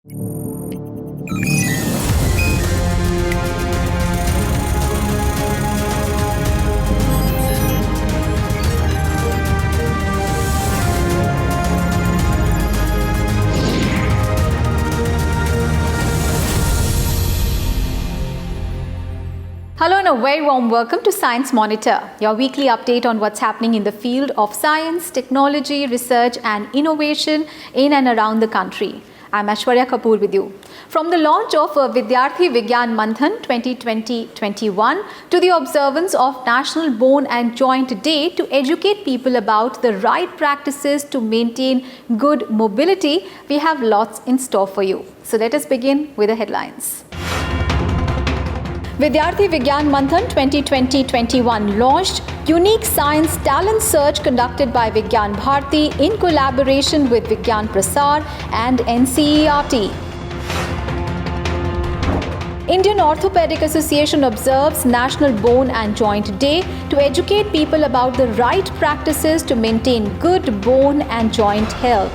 Hello and a very warm welcome to Science Monitor, your weekly update on what's happening in the field of science, technology, research and innovation in and around the country. I'm Aishwarya Kapoor with you. From the launch of Vidyarthi Vigyan Manthan 2020-21 to the observance of National Bone and Joint Day to educate people about the right practices to maintain good mobility, we have lots in store for you. So let us begin with the headlines. Vidyarthi Vigyan Manthan 2020-21 launched unique science talent search conducted by Vigyan Bharati in collaboration with Vigyan Prasar and NCERT. Indian Orthopedic Association observes National Bone and Joint Day to educate people about the right practices to maintain good bone and joint health.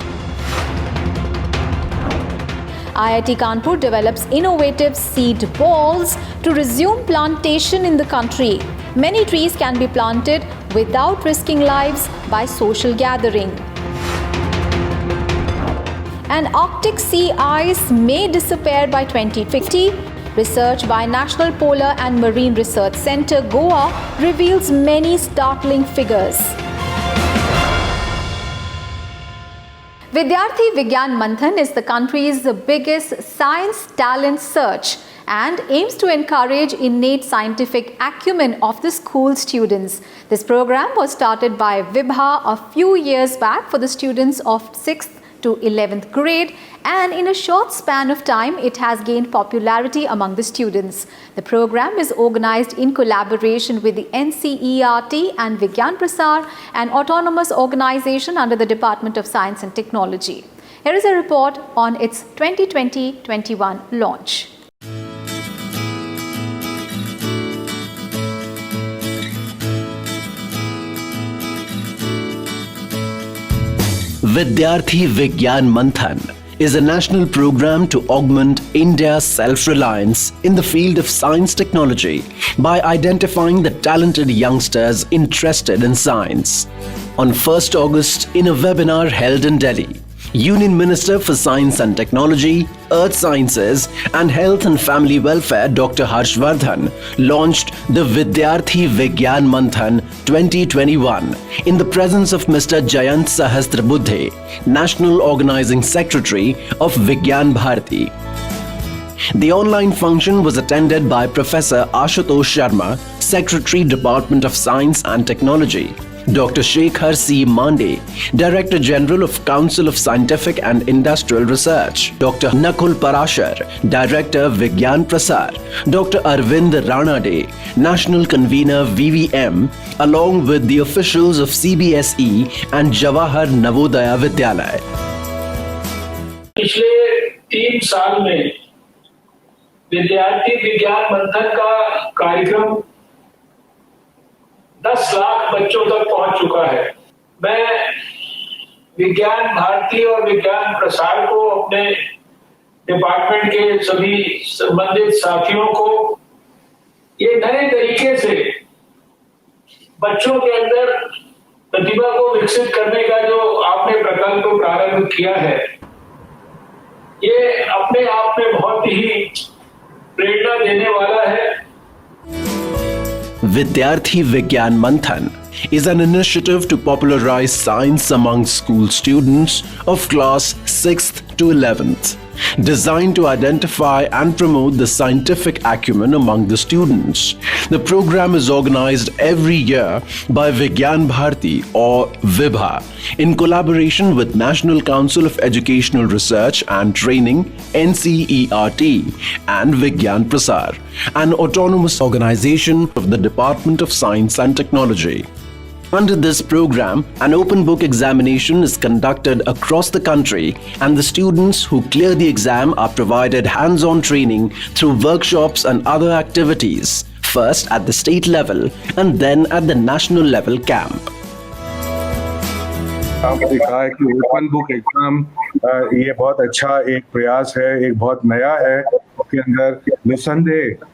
IIT Kanpur develops innovative seed balls to resume plantation in the country. Many trees can be planted without risking lives by social gathering. And Arctic sea ice may disappear by 2050. Research by National Polar and Marine Research Centre, Goa, reveals many startling figures. Vidyarthi Vigyan Manthan is the country's biggest science talent search and aims to encourage innate scientific acumen of the school students. This program was started by Vibha a few years back for the students of 6th to 11th grade, and in a short span of time it has gained popularity among the students. The program is organized in collaboration with the NCERT and Vigyan Prasar, an autonomous organization under the Department of Science and Technology. Here is a report on its 2020-21 launch. Vidyarthi Vigyan Manthan is a national program to augment India's self-reliance in the field of science technology by identifying the talented youngsters interested in science. On 1st August, in a webinar held in Delhi, Union Minister for Science and Technology, Earth Sciences and Health and Family Welfare Dr. Harshvardhan launched the Vidyarthi Vigyan Manthan 2021 in the presence of Mr. Jayant Sahasrabuddhe, National Organizing Secretary of Vigyan Bharati. The online function was attended by Professor Ashutosh Sharma, Secretary, Department of Science and Technology, Dr. Shekhar C. Mande, Director General of Council of Scientific and Industrial Research, Dr. Nakul Parashar, Director Vigyan Prasar, Dr. Arvind Ranade, National Convener VVM, along with the officials of CBSE and Jawahar Navodaya Vidyalaya. पिछले 3 साल में विद्यार्थी विज्ञान मंथन का कार्यक्रम 10 लाख बच्चों तक पहुंच चुका है। मैं विज्ञान भारती और विज्ञान प्रसार को, अपने डिपार्टमेंट के सभी संबंधित साथियों को ये नए तरीके से बच्चों के अंदर प्रतिभा को विकसित करने का जो आपने प्रकल्प प्रारंभ किया है, ये अपने आप में बहुत ही प्रेरणा देने वाला है। Vidyarthi Vigyan Manthan is an initiative to popularize science among school students of class 6th to 11th, designed to identify and promote the scientific acumen among the students. The program is organized every year by Vigyan Bharati or Vibha in collaboration with National Council of Educational Research and Training NCERT and Vigyan Prasar, an autonomous organization of the Department of Science and Technology. Under this program, an open book examination is conducted across the country, and the students who clear the exam are provided hands-on training through workshops and other activities, first at the state level and then at the national level camp. आपने कहा है कि open book exam ये बहुत अच्छा एक प्रयास है, एक बहुत नया है। उसके अंदर निस्संदेह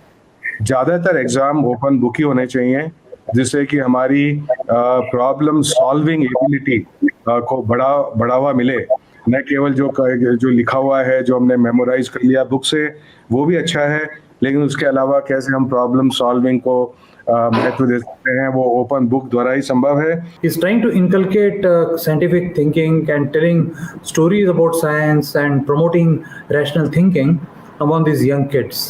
ज़्यादातर एग्जाम ओपन बुक ही होने चाहिए, जिससे कि हमारी प्रॉब्लम सॉल्विंग एबिलिटी को बढ़ावा मिले। न केवल जो लिखा हुआ है, जो हमने मेमोराइज कर लिया बुक से, वो भी अच्छा है, लेकिन उसके अलावा कैसे हम प्रॉब्लम सॉल्विंग को महत्व दे सकते हैं, वो ओपन बुक द्वारा ही संभव है। He's trying to inculcate scientific thinking and telling stories about science and promoting rational thinking among these young kids.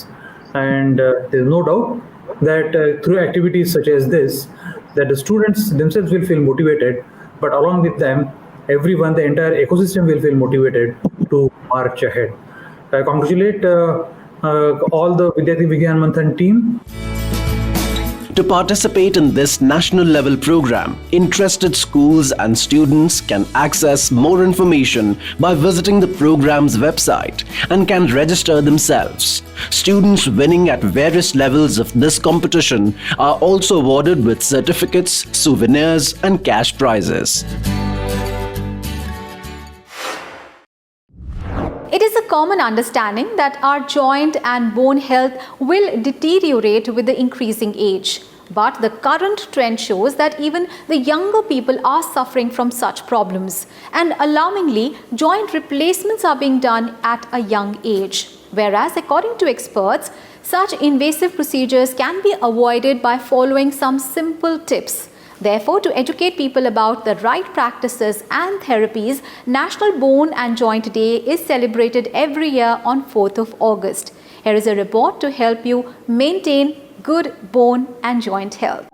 And there's no doubt that through activities such as this, that the students themselves will feel motivated, but along with them, everyone, the entire ecosystem will feel motivated to march ahead. I congratulate all the Vidyarthi Vigyan Manthan team. To participate in this national level program, interested schools and students can access more information by visiting the program's website and can register themselves. Students winning at various levels of this competition are also awarded with certificates, souvenirs and cash prizes. It is a common understanding that our joint and bone health will deteriorate with the increasing age. But the current trend shows that even the younger people are suffering from such problems. And alarmingly, joint replacements are being done at a young age. Whereas, according to experts, such invasive procedures can be avoided by following some simple tips. Therefore, to educate people about the right practices and therapies, National Bone and Joint Day is celebrated every year on 4th of August. Here is a report to help you maintain good bone and joint health.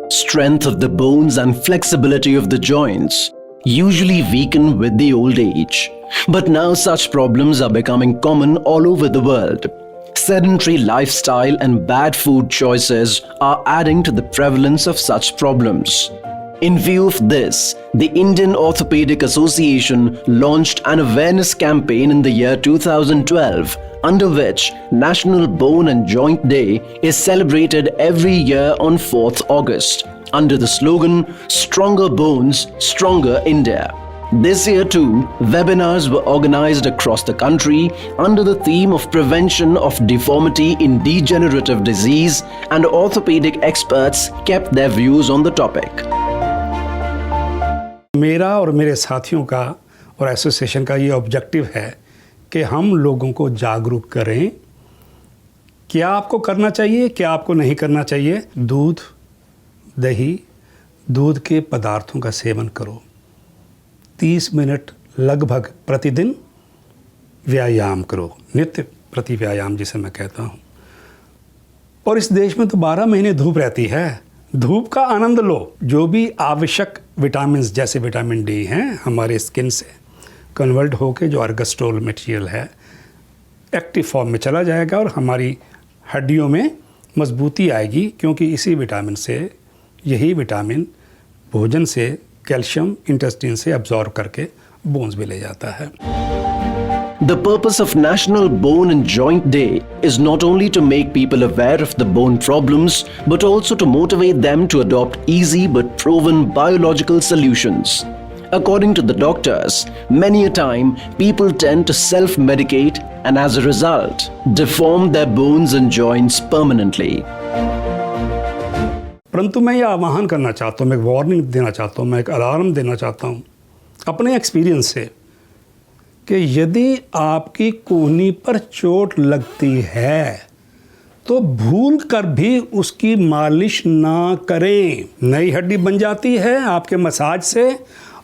Strength of the bones and flexibility of the joints usually weaken with the old age. But now such problems are becoming common all over the world. Sedentary lifestyle and bad food choices are adding to the prevalence of such problems. In view of this, the Indian Orthopedic Association launched an awareness campaign in the year 2012, under which National Bone and Joint Day is celebrated every year on 4th August, under the slogan, Stronger Bones, Stronger India. This year too, webinars were organized across the country under the theme of prevention of deformity in degenerative disease, and orthopedic experts kept their views on the topic. मेरा और मेरे साथियों का और association का ये objective है कि हम लोगों को जागरूक करें, क्या आपको करना चाहिए, क्या आपको नहीं करना चाहिए। दूध, दही, दूध के पदार्थों का सेवन करो। 30 मिनट लगभग प्रतिदिन व्यायाम करो, नित्य प्रति व्यायाम जिसे मैं कहता हूँ। और इस देश में तो 12 महीने धूप रहती है, धूप का आनंद लो। जो भी आवश्यक विटामिन्स जैसे विटामिन डी हैं हमारे स्किन से कन्वर्ट होकर जो अर्गस्टोल मटेरियल है एक्टिव फॉर्म में चला जाएगा और हमारी हड्डियों में मजबूती आएगी, क्योंकि इसी विटामिन से, यही विटामिन भोजन से कैल्शियम इंटेस्टाइन से अब्जॉर्ब करके बोन्स में ले जाता है। The purpose of National Bone and Joint Day is not only to make people aware of the bone problems, but also to motivate them to adopt easy but proven biological solutions. According to the doctors, many a time people tend to self-medicate and as a result, deform their bones and joints permanently. परंतु मैं यह आह्वान करना चाहता हूँ, मैं एक warning देना चाहता हूँ, मैं एक अलार्म देना चाहता हूँ अपने एक्सपीरियंस से कि यदि आपकी कोहनी पर चोट लगती है तो भूल कर भी उसकी मालिश ना करें। नई हड्डी बन जाती है आपके मसाज से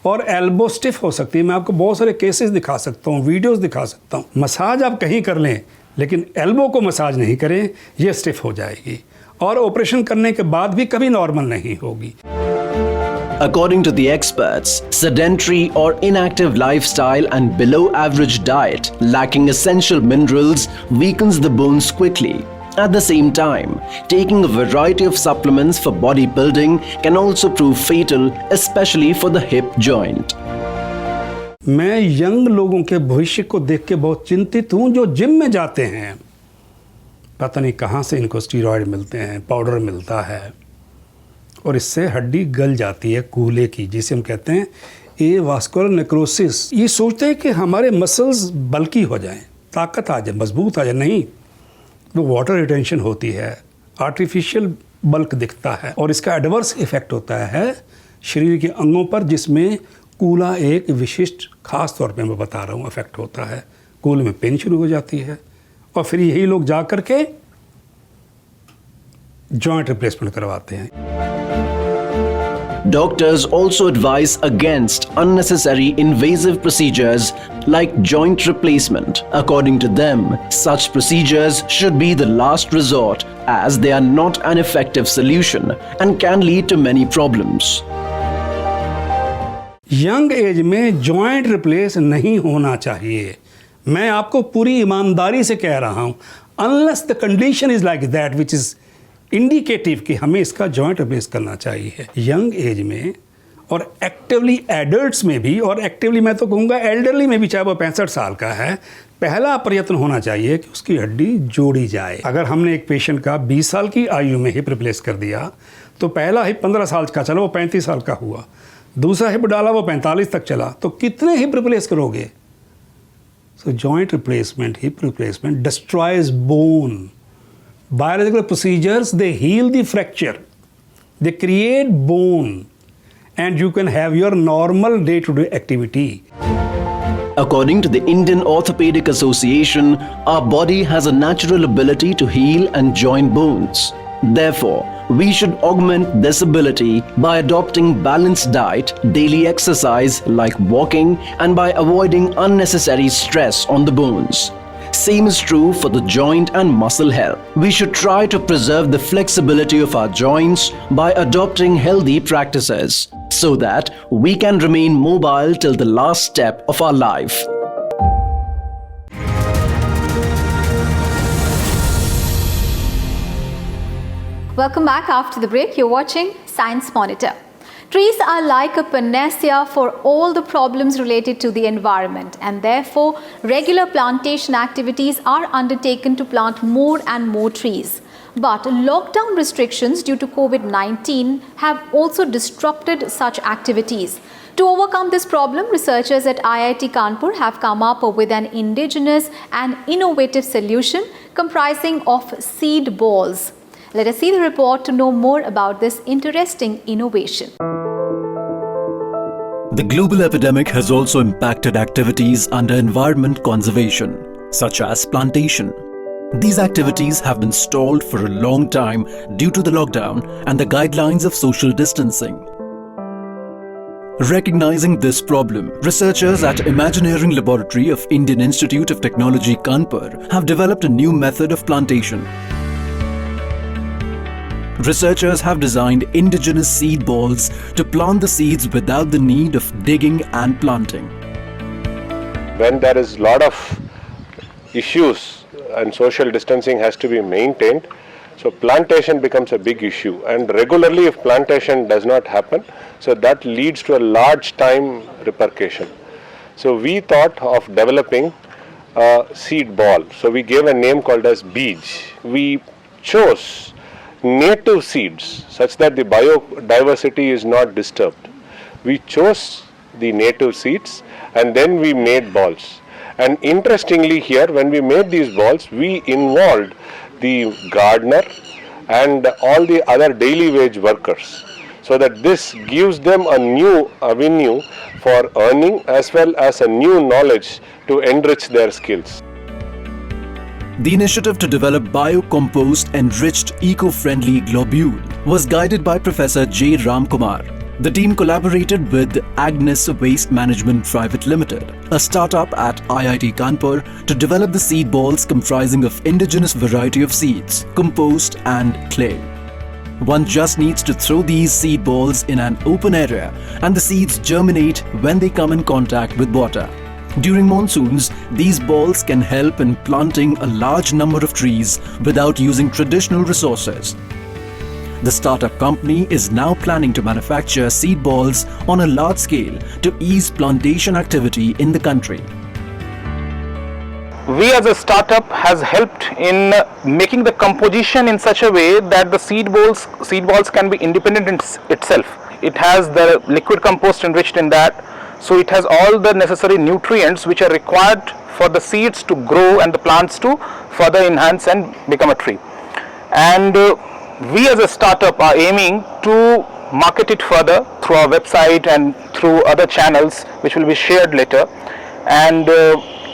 और एल्बो स्टिफ हो सकती है। मैं आपको बहुत सारे केसेस दिखा सकता हूँ, वीडियोस दिखा सकता हूँ। मसाज आप कहीं कर लें लेकिन एल्बो को मसाज नहीं करें, ये स्टिफ हो जाएगी और ऑपरेशन करने के बाद भी कभी नॉर्मल नहीं होगी। According to the experts, sedentary or inactive lifestyle and below average diet lacking essential minerals weakens the bones quickly. At the same time, taking a variety of supplements for bodybuilding can also prove fatal, especially for the hip joint. मैं young लोगों के भविष्य को देख के बहुत चिंतित हूँ जो जिम में जाते हैं। पता नहीं कहाँ से इनको स्टीरॉयड मिलते हैं, पाउडर मिलता है, और इससे हड्डी गल जाती है कूले की, जिसे हम कहते हैं ए वास्कुलर नेक्रोसिस। ये सोचते हैं कि हमारे मसल्स बल्की हो जाएं, ताकत आ जाए, मजबूत आ जाए। नहीं, तो वाटर रिटेंशन होती है, आर्टिफिशियल बल्क दिखता है, और इसका एडवर्स इफेक्ट होता है शरीर के अंगों पर, जिसमें कूला एक विशिष्ट खास तौर पे मैं बता रहा हूँ इफेक्ट होता है। कूले में पेन शुरू हो जाती है, और फिर यही लोग जा करके जॉइंट रिप्लेसमेंट करवाते हैं। Doctors also advise against unnecessary invasive procedures like joint replacement. According to them, such procedures should be the last resort as they are not an effective solution and can lead to many problems. Young age में joint replace नहीं होना चाहिए। मैं आपको पूरी ईमानदारी से कह रहा हूँ, unless the condition is like that which is indicative कि हमें इसका जॉइंट रिप्लेस करना चाहिए यंग एज में, और एक्टिवली एडल्ट्स में भी, और एक्टिवली मैं तो कहूँगा एल्डरली में भी, चाहे वो 65 साल का है, पहला प्रयत्न होना चाहिए कि उसकी हड्डी जोड़ी जाए। अगर हमने एक पेशेंट का 20 साल की आयु में हिप रिप्लेस कर दिया, तो पहला हिप 15 साल का चला, वो 35 साल का हुआ, दूसरा हिप डाला, वो 45 तक चला, तो कितने हिप रिप्लेस करोगे? So joint replacement, hip replacement destroys bone. Biological procedures, they heal the fracture, they create bone, and you can have your normal day-to-day activity. According to the Indian Orthopedic Association, our body has a natural ability to heal and join bones. Therefore, we should augment this ability by adopting balanced diet, daily exercise like walking, and by avoiding unnecessary stress on the bones. Same is true for the joint and muscle health. We should try to preserve the flexibility of our joints by adopting healthy practices so that we can remain mobile till the last step of our life. Welcome back after the break. You're watching Science Monitor. Trees are like a panacea for all the problems related to the environment, and therefore regular plantation activities are undertaken to plant more and more trees. But lockdown restrictions due to COVID-19 have also disrupted such activities. To overcome this problem, researchers at IIT Kanpur have come up with an indigenous and innovative solution comprising of seed balls. Let us see the report to know more about this interesting innovation. The global epidemic has also impacted activities under environment conservation, such as plantation. These activities have been stalled for a long time due to the lockdown and the guidelines of social distancing. Recognizing this problem, researchers at Imagineering Laboratory of Indian Institute of Technology Kanpur have developed a new method of plantation. Researchers have designed indigenous seed balls to plant the seeds without the need of digging and planting. When there is a lot of issues and social distancing has to be maintained, so plantation becomes a big issue, and regularly if plantation does not happen, so that leads to a large time repercussion. So we thought of developing a seed ball. So we gave a name called as BEEG. We chose native seeds such that the biodiversity is not disturbed. We chose the native seeds and then we made balls. And interestingly here, when we made these balls, we involved the gardener and all the other daily wage workers, so that this gives them a new avenue for earning as well as a new knowledge to enrich their skills. The initiative to develop biocompost enriched eco-friendly globule was guided by Professor J. Ramkumar. The team collaborated with Agnes Waste Management Private Limited, a startup at IIT Kanpur, to develop the seed balls comprising of indigenous variety of seeds, compost and clay. One just needs to throw these seed balls in an open area and the seeds germinate when they come in contact with water. During monsoons, these balls can help in planting a large number of trees without using traditional resources. The startup company is now planning to manufacture seed balls on a large scale to ease plantation activity in the country. we as a startup has helped in making the composition in such a way that the seed balls can be independent in itself. It has the liquid compost enriched in that, so it has all the necessary nutrients which are required for the seeds to grow and the plants to further enhance and become a tree. And we as a startup are aiming to market it further through our website and through other channels which will be shared later, and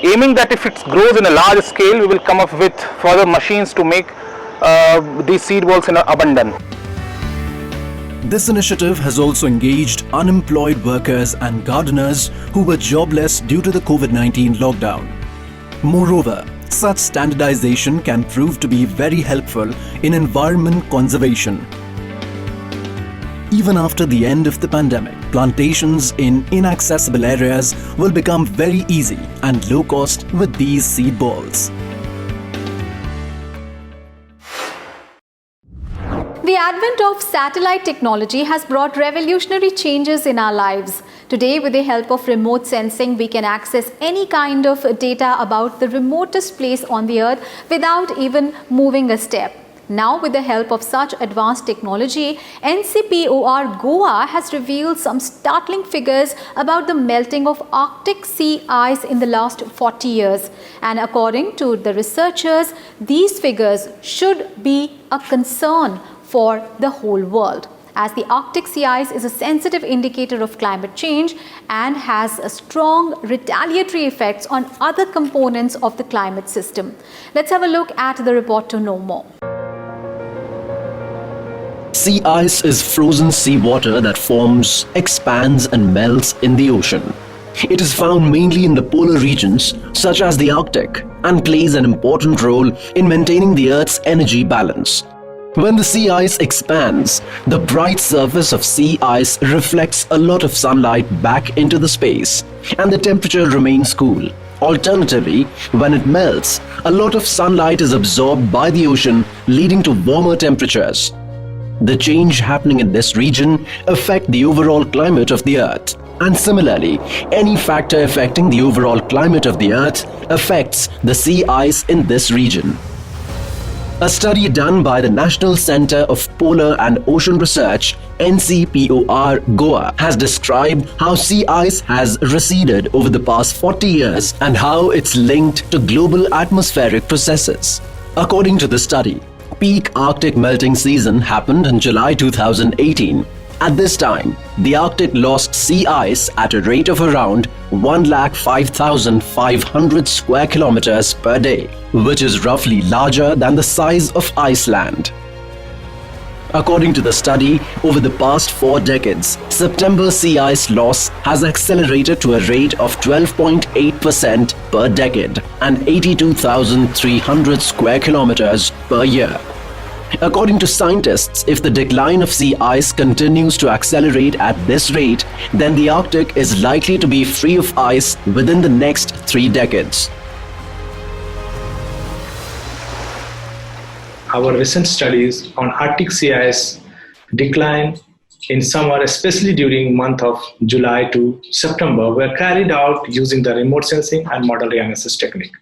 aiming that if it grows in a large scale, we will come up with further machines to make these seed balls in abundance. This initiative has also engaged unemployed workers and gardeners who were jobless due to the COVID-19 lockdown. Moreover, such standardization can prove to be very helpful in environment conservation. Even after the end of the pandemic, plantations in inaccessible areas will become very easy and low cost with these seed balls. The advent of satellite technology has brought revolutionary changes in our lives. Today, with the help of remote sensing, we can access any kind of data about the remotest place on the earth without even moving a step. Now, with the help of such advanced technology, NCPOR Goa has revealed some startling figures about the melting of Arctic sea ice in the last 40 years. And according to the researchers, these figures should be a concern for the whole world, as the Arctic sea ice is a sensitive indicator of climate change and has a strong retaliatory effects on other components of the climate system. Let's have a look at the report to know more. Sea ice is frozen seawater that forms, expands and melts in the ocean. It is found mainly in the polar regions such as the Arctic and plays an important role in maintaining the Earth's energy balance. When the sea ice expands, the bright surface of sea ice reflects a lot of sunlight back into the space and the temperature remains cool. Alternatively, when it melts, a lot of sunlight is absorbed by the ocean, leading to warmer temperatures. The change happening in this region affect the overall climate of the Earth. And similarly, any factor affecting the overall climate of the Earth affects the sea ice in this region. A study done by the National Center of Polar and Ocean Research, NCPOR Goa, has described how sea ice has receded over the past 40 years and how it's linked to global atmospheric processes. According to the study, peak Arctic melting season happened in July 2018. At this time, the Arctic lost sea ice at a rate of around 105,500 square kilometers per day, which is roughly larger than the size of Iceland. According to the study, over the past 4 decades, September sea ice loss has accelerated to a rate of 12.8% per decade and 82,300 square kilometers per year. According to scientists, if the decline of sea ice continues to accelerate at this rate, then the Arctic is likely to be free of ice within the next 3 decades. Our recent studies on Arctic sea ice decline in summer, especially during month of July to September, were carried out using the remote sensing and model analysis technique.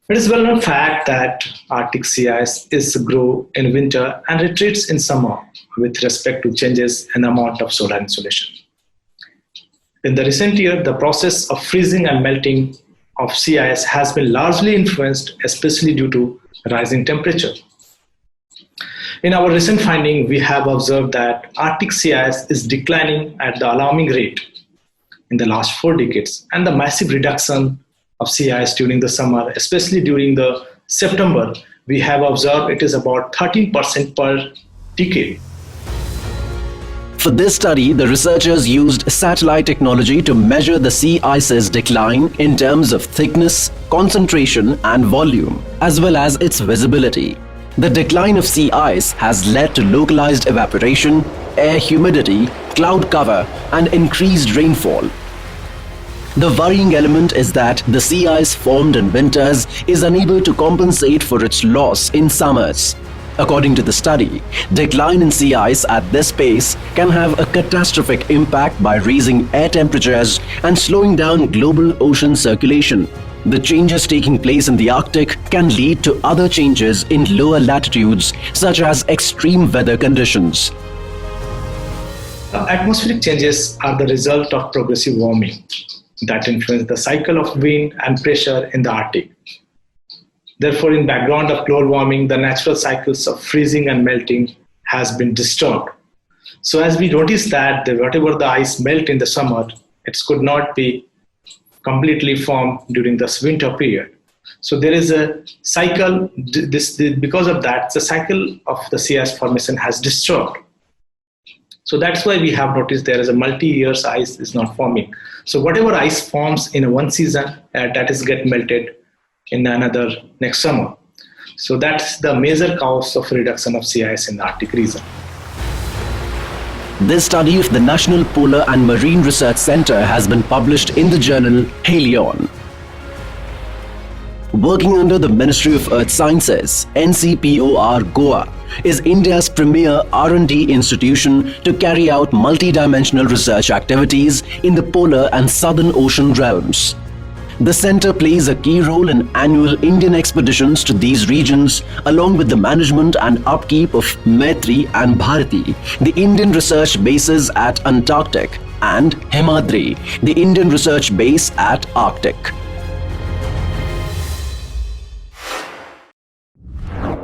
It is well known fact that Arctic sea ice is grow in winter and retreats in summer with respect to changes in the amount of solar insolation. In the recent year, the process of freezing and melting of sea ice has been largely influenced, especially due to rising temperature. In our recent finding, we have observed that Arctic sea ice is declining at the alarming rate in the last 4 decades, and the massive reduction of sea ice during the summer, especially during the September, we have observed it is about 13% per decade. For this study, the researchers used satellite technology to measure the sea ice's decline in terms of thickness, concentration and volume, as well as its visibility. The decline of sea ice has led to localized evaporation, air humidity, cloud cover and increased rainfall. The worrying element is that the sea ice formed in winters is unable to compensate for its loss in summers. According to the study, decline in sea ice at this pace can have a catastrophic impact by raising air temperatures and slowing down global ocean circulation. The changes taking place in the Arctic can lead to other changes in lower latitudes, such as extreme weather conditions. Atmospheric changes are the result of progressive warming that influence the cycle of wind and pressure in the Arctic. Therefore, in background of global warming, the natural cycles of freezing and melting has been disturbed. So as we notice that whatever the ice melt in the summer, it could not be completely formed during this winter period. So there is a cycle, because of that, the cycle of the sea ice formation has disturbed. So that's why we have noticed there is a multi-year ice is not forming. So whatever ice forms in one season, that is get melted in another next summer. So that's the major cause of reduction of sea ice in the Arctic region. This study of the National Polar and Marine Research Center has been published in the journal Halion. Working under the Ministry of Earth Sciences, NCPOR Goa is India's premier R&D institution to carry out multidimensional research activities in the polar and southern ocean realms. The center plays a key role in annual Indian expeditions to these regions, along with the management and upkeep of Maitri and Bharati, the Indian research bases at Antarctic, and Himadri, the Indian research base at Arctic.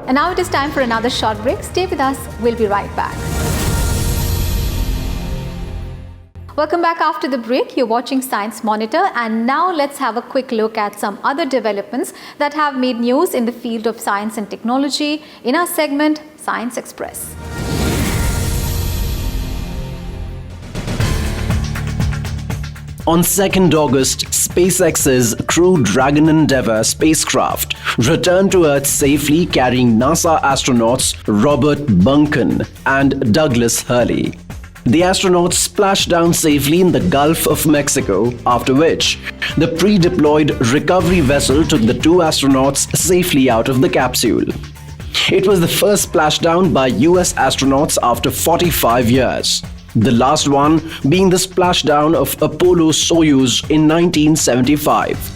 And now it is time for another short break. Stay with us. We'll be right back. Welcome back after the break. You're watching Science Monitor, and now let's have a quick look at some other developments that have made news in the field of science and technology in our segment Science Express. On 2nd August, SpaceX's Crew Dragon Endeavour spacecraft returned to Earth safely, carrying NASA astronauts Robert Bunkin and Douglas Hurley. The astronauts splashed down safely in the Gulf of Mexico, after which the pre-deployed recovery vessel took the two astronauts safely out of the capsule. It was the first splashdown by US astronauts after 45 years. The last one being the splashdown of Apollo-Soyuz in 1975.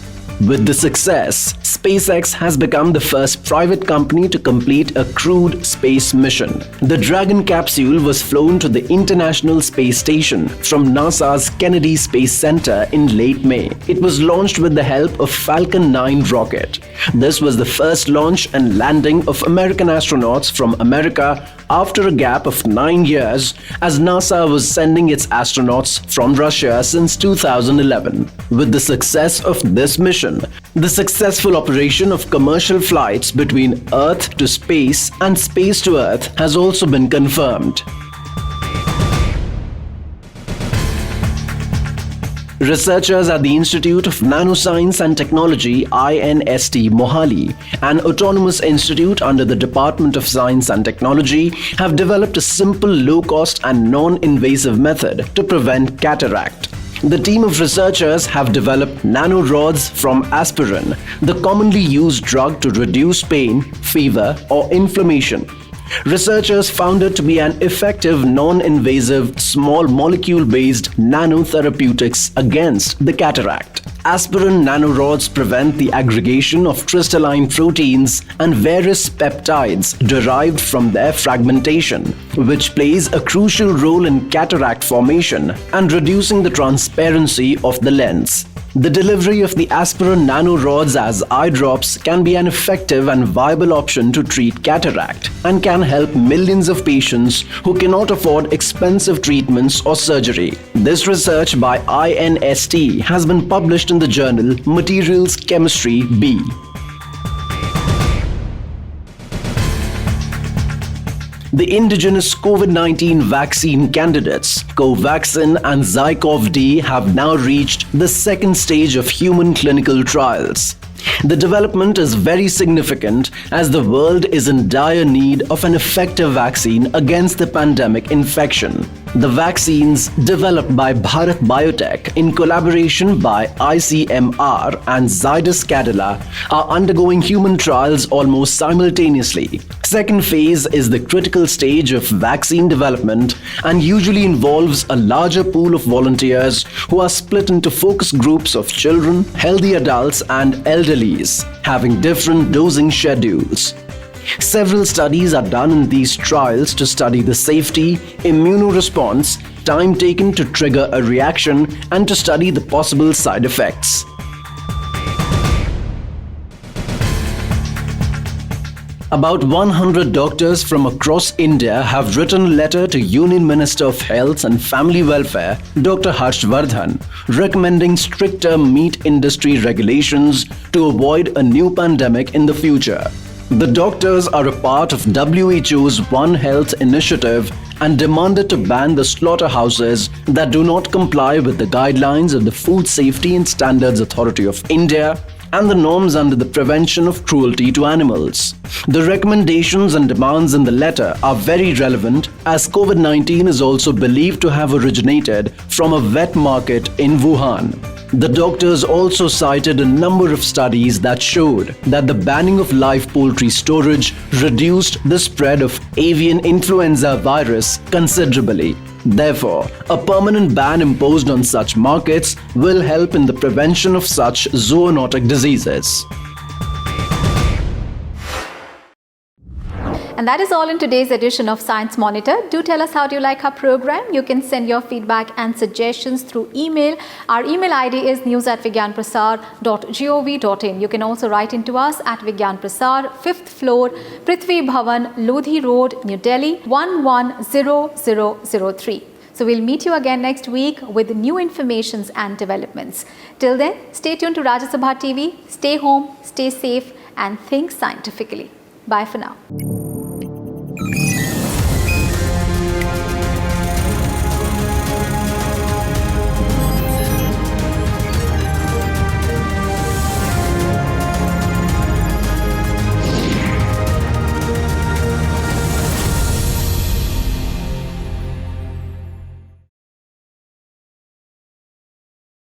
With the success, SpaceX has become the first private company to complete a crewed space mission. The Dragon capsule was flown to the International Space Station from NASA's Kennedy Space Center in late May. It was launched with the help of Falcon 9 rocket. This was the first launch and landing of American astronauts from America after a gap of 9 years, as NASA was sending its astronauts from Russia since 2011. With the success of this mission, the successful operation of commercial flights between Earth to space and space to Earth has also been confirmed. Researchers at the Institute of Nanoscience and Technology INST Mohali, an autonomous institute under the Department of Science and Technology, have developed a simple, low-cost and non-invasive method to prevent cataract. The team of researchers have developed nanorods from aspirin, the commonly used drug to reduce pain, fever or inflammation. Researchers found it to be an effective, non-invasive, small molecule-based nanotherapeutics against the cataract. Aspirin nanorods prevent the aggregation of crystalline proteins and various peptides derived from their fragmentation, which plays a crucial role in cataract formation and reducing the transparency of the lens. The delivery of the aspirin nanorods as eye drops can be an effective and viable option to treat cataract and can help millions of patients who cannot afford expensive treatments or surgery. This research by INST has been published in the journal Materials Chemistry B. The indigenous COVID-19 vaccine candidates, Covaxin and Zycov-D, have now reached the second stage of human clinical trials. The development is very significant as the world is in dire need of an effective vaccine against the pandemic infection. The vaccines developed by Bharat Biotech in collaboration by ICMR and Zydus Cadila are undergoing human trials almost simultaneously. Second phase is the critical stage of vaccine development and usually involves a larger pool of volunteers who are split into focus groups of children, healthy adults and elderlies, having different dosing schedules. Several studies are done in these trials to study the safety, immunoresponse, time taken to trigger a reaction, and to study the possible side effects. About 100 doctors from across India have written a letter to Union Minister of Health and Family Welfare, Dr. Harshvardhan, recommending stricter meat industry regulations to avoid a new pandemic in the future. The doctors are a part of WHO's One Health initiative and demanded to ban the slaughterhouses that do not comply with the guidelines of the Food Safety and Standards Authority of India and the norms under the Prevention of Cruelty to Animals. The recommendations and demands in the letter are very relevant as COVID-19 is also believed to have originated from a wet market in Wuhan. The doctors also cited a number of studies that showed that the banning of live poultry storage reduced the spread of avian influenza virus considerably. Therefore, a permanent ban imposed on such markets will help in the prevention of such zoonotic diseases. And that is all in today's edition of Science Monitor. Do tell us how do you like our program. You can send your feedback and suggestions through email. Our email ID is news@vigyanprasar.gov.in. You can also write into us at Vigyan Prasar, 5th floor, Prithvi Bhavan, Lodhi Road, New Delhi, 110003. So we'll meet you again next week with new informations and developments. Till then, stay tuned to Rajya Sabha TV. Stay home, stay safe and think scientifically. Bye for now.